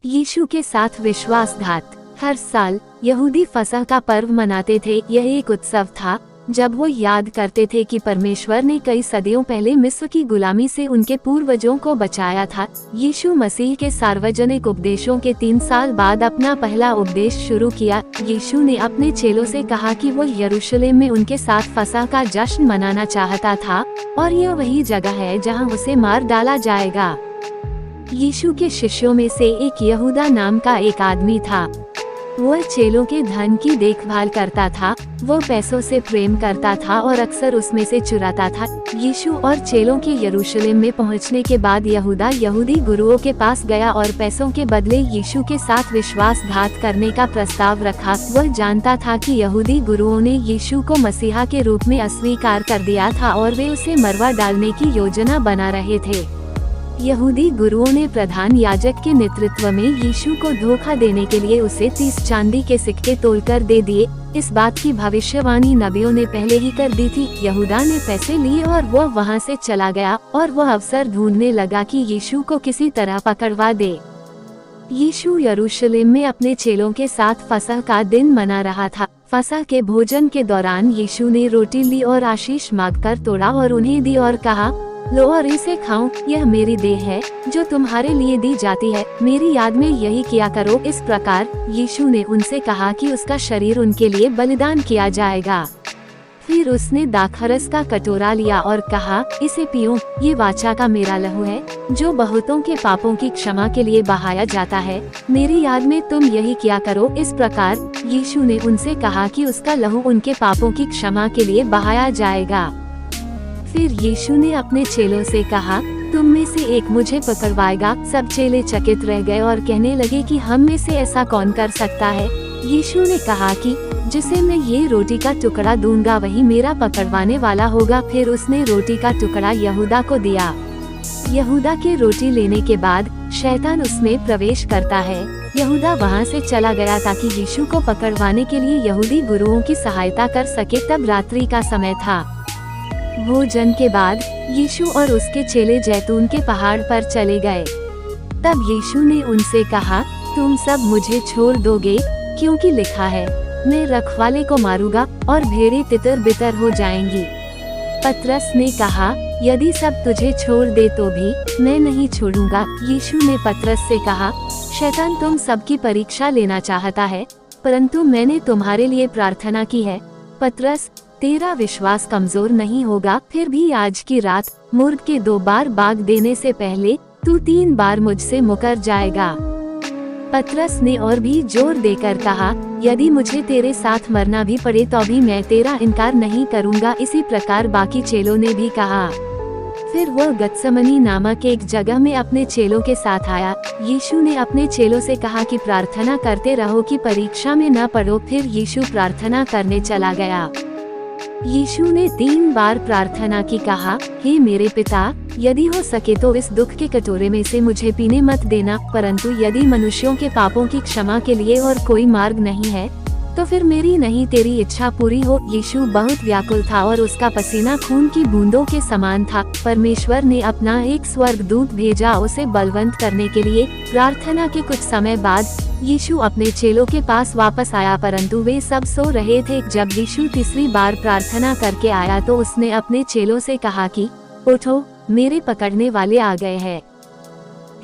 यीशु के साथ विश्वासघात। हर साल यहूदी फसह का पर्व मनाते थे। यह एक उत्सव था जब वो याद करते थे कि परमेश्वर ने कई सदियों पहले मिस्र की गुलामी से उनके पूर्वजों को बचाया था। यीशु मसीह के सार्वजनिक उपदेशों के 3 साल बाद अपना पहला उपदेश शुरू किया। यीशु ने अपने चेलों से कहा कि वो यरूशलेम में उनके साथ फसह का जश्न मनाना चाहता था और यह वही जगह है जहां उसे मार डाला जाएगा। यीशु के शिष्यों में से एक यहूदा नाम का एक आदमी था। वह चेलों के धन की देखभाल करता था। वो पैसों से प्रेम करता था और अक्सर उसमें से चुराता था। यीशु और चेलों के यरूशलेम में पहुंचने के बाद यहूदा यहूदी गुरुओं के पास गया और पैसों के बदले यीशु के साथ विश्वासघात करने का प्रस्ताव रखा। वह जानता था कि यहूदी गुरुओं ने यीशु को मसीहा के रूप में अस्वीकार कर दिया था और वे उसे मरवा डालने की योजना बना रहे थे। यहूदी गुरुओं ने प्रधान याजक के नेतृत्व में यीशु को धोखा देने के लिए उसे 30 चांदी के सिक्के तोलकर दे दिए। इस बात की भविष्यवाणी नबियों ने पहले ही कर दी थी। यहूदा ने पैसे लिए और वह वहां से चला गया और वह अवसर ढूंढने लगा कि यीशु को किसी तरह पकड़वा दे। यीशु यरूशलेम में अपने चेलों के साथ फसह का दिन मना रहा था। फसह के भोजन के दौरान यीशु ने रोटी ली और आशीष मांगकर तोड़ा और उन्हें दी और कहा, लो और इसे खाओ, यह मेरी देह है जो तुम्हारे लिए दी जाती है। मेरी याद में यही किया करो। इस प्रकार यीशु ने उनसे कहा कि उसका शरीर उनके लिए बलिदान किया जाएगा। फिर उसने दाखरस का कटोरा लिया और कहा, इसे पियो, ये वाचा का मेरा लहू है जो बहुतों के पापों की क्षमा के लिए बहाया जाता है। मेरी याद में तुम यही किया करो। इस प्रकार यीशु ने उनसे कहा कि उसका लहू उनके पापों की क्षमा के लिए बहाया जाएगा। फिर यीशु ने अपने चेलों से कहा, तुम में से एक मुझे पकड़वाएगा। सब चेले चकित रह गए और कहने लगे कि हम में से ऐसा कौन कर सकता है। यीशु ने कहा कि जिसे मैं ये रोटी का टुकड़ा दूंगा वही मेरा पकड़वाने वाला होगा। फिर उसने रोटी का टुकड़ा यहूदा को दिया। यहूदा के रोटी लेने के बाद शैतान उसमें प्रवेश करता है। यहूदा वहाँ से चला गया ताकि यीशु को पकड़वाने के लिए यहूदी गुरुओं की सहायता कर सके। तब रात्रि का समय था। भोजन के बाद यीशु और उसके चेले जैतून के पहाड़ पर चले गए। तब यीशु ने उनसे कहा, तुम सब मुझे छोड़ दोगे क्योंकि लिखा है, मैं रखवाले को मारूंगा और भेड़ें तितर बितर हो जाएंगी। पतरस ने कहा, यदि सब तुझे छोड़ दे तो भी मैं नहीं छोड़ूंगा। यीशु ने पतरस से कहा, शैतान तुम सबकी परीक्षा लेना चाहता है, परंतु मैंने तुम्हारे लिए प्रार्थना की है। पतरस, तेरा विश्वास कमजोर नहीं होगा। फिर भी आज की रात मुर्ग के 2 बार बाग देने से पहले तू 3 बार मुझसे मुकर जाएगा। पतरस ने और भी जोर देकर कहा, यदि मुझे तेरे साथ मरना भी पड़े तो भी मैं तेरा इनकार नहीं करूंगा। इसी प्रकार बाकी चेलों ने भी कहा। फिर वह गत्समनी नामक एक जगह में अपने चेलों के साथ आया। यीशु ने अपने चेलों से कहा कि प्रार्थना करते रहो कि परीक्षा में न पड़ो। फिर यीशु प्रार्थना करने चला गया। यीशु ने 3 बार प्रार्थना की, कहा, हे मेरे पिता, यदि हो सके तो इस दुख के कटोरे में से मुझे पीने मत देना, परंतु यदि मनुष्यों के पापों की क्षमा के लिए और कोई मार्ग नहीं है तो फिर मेरी नहीं तेरी इच्छा पूरी हो। यीशु बहुत व्याकुल था और उसका पसीना खून की बूंदों के समान था। परमेश्वर ने अपना एक स्वर्गदूत भेजा उसे बलवंत करने के लिए। प्रार्थना के कुछ समय बाद यीशु अपने चेलों के पास वापस आया, परंतु वे सब सो रहे थे। जब यीशु तीसरी बार प्रार्थना करके आया तो उसने अपने चेलों से कहा कि उठो, मेरे पकड़ने वाले आ गए हैं।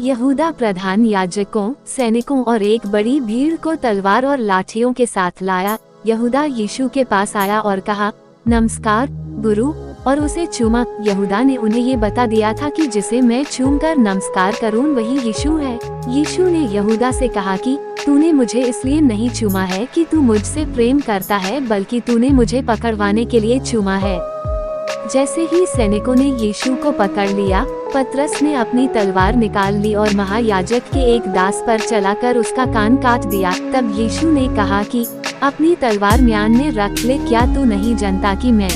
यहूदा प्रधान याजकों, सैनिकों और एक बड़ी भीड़ को तलवार और लाठियों के साथ लाया। यहूदा यीशु के पास आया और कहा, नमस्कार गुरु, और उसे चूमा। यहूदा ने उन्हें ये बता दिया था कि जिसे मैं चूमकर नमस्कार करूं वही यीशु है। यीशु ने यहूदा से कहा कि तूने मुझे इसलिए नहीं चूमा है कि तू मुझसे प्रेम करता है, बल्कि तूने मुझे पकड़वाने के लिए चूमा है। जैसे ही सैनिकों ने यीशु को पकड़ लिया, पतरस ने अपनी तलवार निकाल ली और महायाजक के एक दास पर चलाकर उसका कान काट दिया। तब यीशु ने कहा कि अपनी तलवार म्यान में रख ले। क्या तू नहीं जानता कि मैं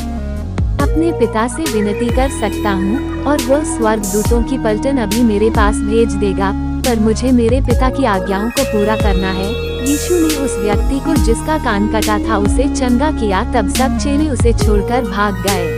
अपने पिता से विनती कर सकता हूँ और वह स्वर्गदूतों की पलटन अभी मेरे पास भेज देगा, पर मुझे मेरे पिता की आज्ञाओं को पूरा करना है। यीशु ने उस व्यक्ति को जिसका कान कटा था उसे चंगा किया। तब सब चेले उसे छोड़कर भाग गए।